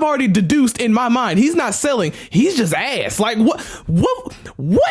already deduced in my mind he's not selling, he's just ass. Like what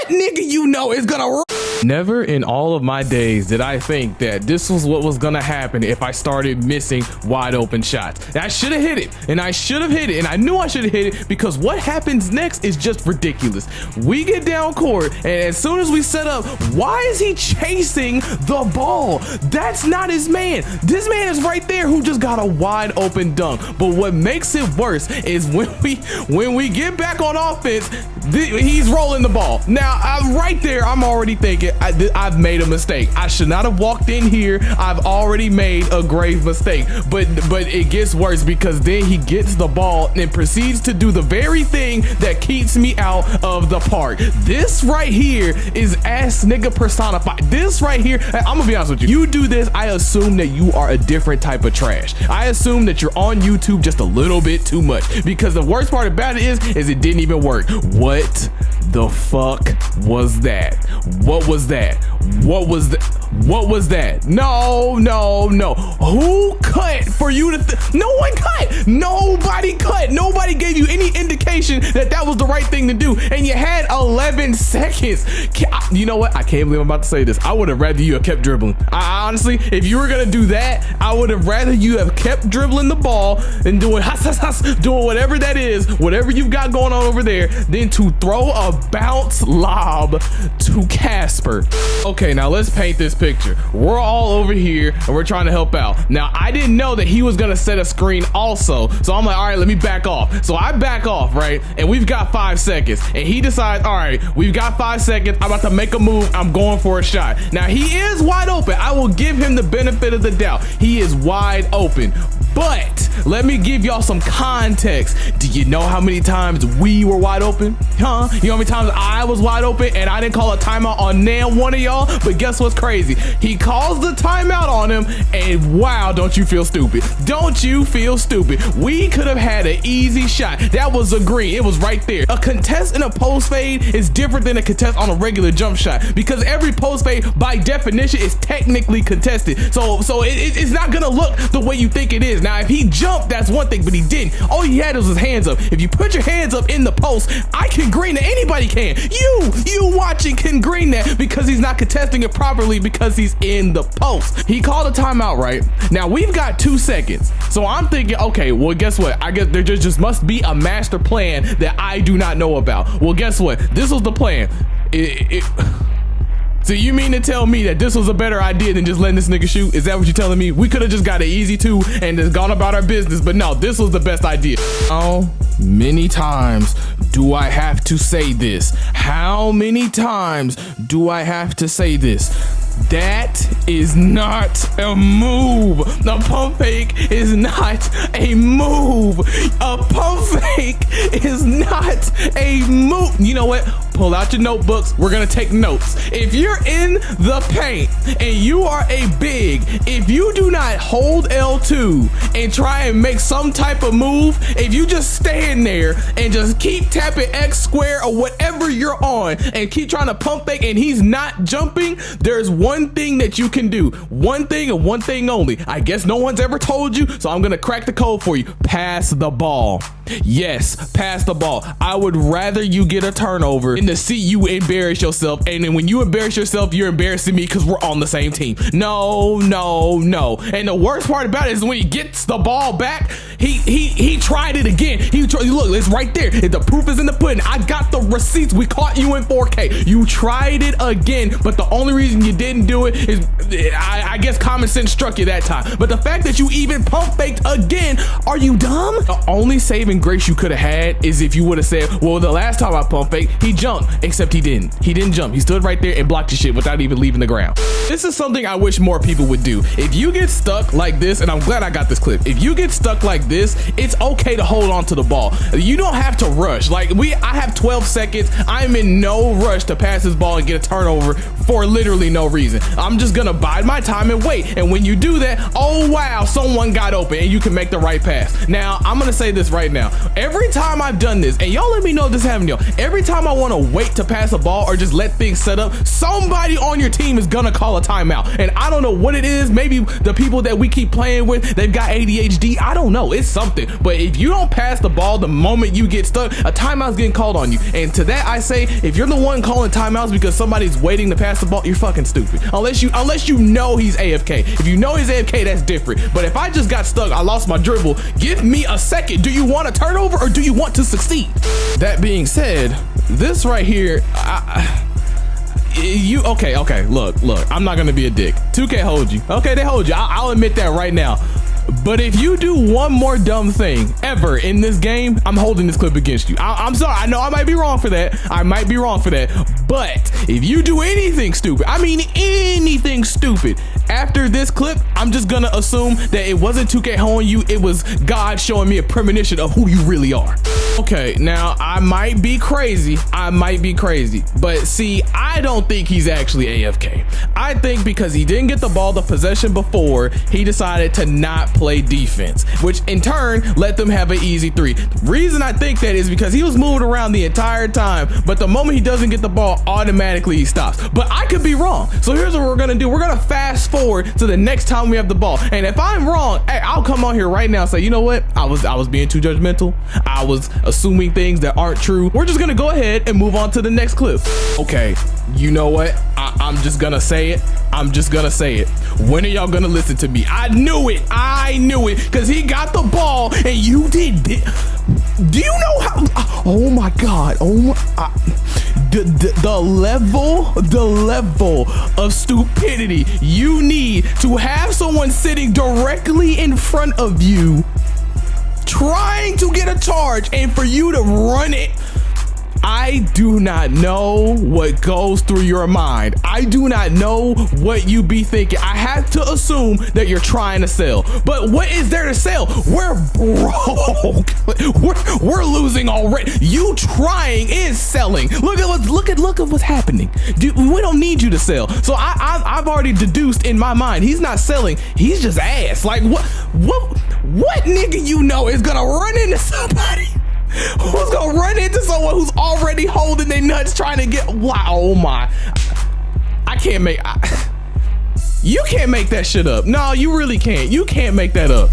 nigga you know is gonna Never in all of my days did I think that this was what was gonna happen if I started missing wide open shots. And I should have hit it, and I should have hit it, and I knew I should have hit it, because what happens next is just ridiculous. We get down court, and as soon as we set up, why is he chasing the ball? That's not his man. This man is right there who just got a wide open dunk. But what makes it worse is when we get back on offense, he's rolling the ball. Now, right there, I'm already thinking I've made a mistake. I should not have walked in here. I've already made a grave mistake. But it gets worse, because then he gets the ball and proceeds to do the very thing that keeps me out of the park. This right here is ass nigga personified. This right here, I'm gonna be honest with you. You do this, I assume that you are a different type of trash. I assume that you're on YouTube just a little bit too much, because the worst part about it is it didn't even work. What the fuck was that? What was that? What was that? What was that? No. Who cut for you to no one cut. Nobody cut. Nobody gave you any indication that that was the right thing to do, and you had 11 seconds. You know what? I can't believe I'm about to say this. I would have rather you have kept dribbling. I honestly, if you were gonna do that, I would have rather you have kept dribbling the ball and doing doing whatever that is, whatever you've got going on over there, than to throw a bounce lob to Casper. Okay, now let's paint this picture. We're all over here and we're trying to help out. Now, I didn't know that he was gonna set a screen also, so I'm like, all right, let me back off. So I back off, right? And we've got 5 seconds, and he decides, all right, we've got 5 seconds. I'm about to make a move. I'm going for a shot. Now, he is wide open. I will give him the benefit of the doubt. He is wide open. But let me give y'all some context. Do you know how many times we were wide open? Huh? You know how many times I was wide open and I didn't call a timeout on one of y'all? But guess what's crazy? He calls the timeout on him, and wow, don't you feel stupid? Don't you feel stupid? We could have had an easy shot. That was a green. It was right there. A contest in a post fade is different than a contest on a regular jump shot, because every post fade by definition is technically contested. So it's not gonna look the way you think it is. Now, if he jumped, that's one thing, but he didn't. All he had was his hands up. If you put your hands up in the post, I can green it. Anybody can. You watching can green that, because he's not contesting it properly, because he's in the post. He called a timeout, right? Now, we've got 2 seconds. So I'm thinking, okay, well, guess what? I guess there just must be a master plan that I do not know about. Well, guess what? This was the plan. So you mean to tell me that this was a better idea than just letting this nigga shoot? Is that what you're telling me? We could have just got an easy 2 and just gone about our business, but no, this was the best idea. How many times do I have to say this? How many times do I have to say this? That is not a move. A pump fake is not a move. A pump fake is not a move. You know what? Pull out your notebooks. We're gonna take notes. If you're in the paint and you are a big, if you do not hold L2 and try and make some type of move, if you just stand there and just keep tapping X square or whatever you're on and keep trying to pump fake and he's not jumping, there's one thing that you can do. One thing and one thing only. I guess no one's ever told you, so I'm gonna crack the code for you. Pass the ball. Yes, pass the ball. I would rather you get a turnover than to see you embarrass yourself, and then when you embarrass yourself, you're embarrassing me because we're on the same team. No. And the worst part about it is when he gets the ball back, he tried it again. Look, it's right there. The proof is in the pudding. I got the receipts. We caught you in 4K. You tried it again, but the only reason you didn't do it is, I guess common sense struck you that time. But the fact that you even pump faked again, are you dumb? The only saving grace you could have had is if you would have said, well, the last time I pump faked, he jumped. Except he didn't. He didn't jump. He stood right there and blocked your shit without even leaving the ground. This is something I wish more people would do. If you get stuck like this, and I'm glad I got this clip, if you get stuck like this, it's okay to hold on to the ball. ball. You don't have to rush. Like I have 12 seconds. I'm in no rush to pass this ball and get a turnover for literally no reason. I'm just gonna bide my time and wait. And when you do that, oh wow, someone got open and you can make the right pass. Now, I'm gonna say this right now. Every time I've done this, and y'all let me know if this happened, y'all. Every time I wanna wait to pass a ball or just let things set up, somebody on your team is gonna call a timeout. And I don't know what it is. Maybe the people that we keep playing with, they've got ADHD. I don't know. It's something. But if you don't pass the ball the moment you get stuck, a timeout's getting called on you. And to that I say, if you're the one calling timeouts because somebody's waiting to pass the ball, you're fucking stupid. Unless you know he's AFK. If you know he's AFK, that's different. But if I just got stuck, I lost my dribble, give me a second. Do you want a turnover or do you want to succeed? That being said, this right here, okay, look, I'm not gonna be a dick. 2K hold you. Okay, they hold you. I'll admit that right now. But if you do one more dumb thing ever in this game, I'm holding this clip against you. I'm sorry. I know I might be wrong for that. But if you do anything stupid, I mean anything stupid, after this clip, I'm just gonna assume that it wasn't 2K holding you. It was God showing me a premonition of who you really are. Okay, now I might be crazy. But see, I don't think he's actually AFK. I think because he didn't get the ball the possession before, he decided to not play defense, which in turn let them have an easy three. Reason I think that is because he was moving around the entire time, but the moment he doesn't get the ball, automatically he stops. But I could be wrong. So here's what we're gonna do. We're gonna fast forward to the next time we have the ball. And if I'm wrong, hey, I'll come on here right now and say, you know what? I was being too judgmental. I was assuming things that aren't true. We're just gonna go ahead and move on to the next clip. Okay, you know what? I'm just gonna say it. When are y'all gonna listen to me? I knew it, because he got the ball and you did it. Do you know how, oh my God, the level of stupidity you need to have someone sitting directly in front of you trying to get a charge and for you to run it. I do not know what goes through your mind. I do not know what you be thinking. I have to assume that you're trying to sell. But what is there to sell? We're broke. We're losing already. You trying is selling. Look at what's happening. Dude, we don't need you to sell. So I've already deduced in my mind he's not selling. He's just ass. Like what nigga you know is gonna run into somebody? Who's gonna run into someone who's already holding their nuts trying to get, wow, oh my, you can't make that shit up. No, you really can't. You can't make that up.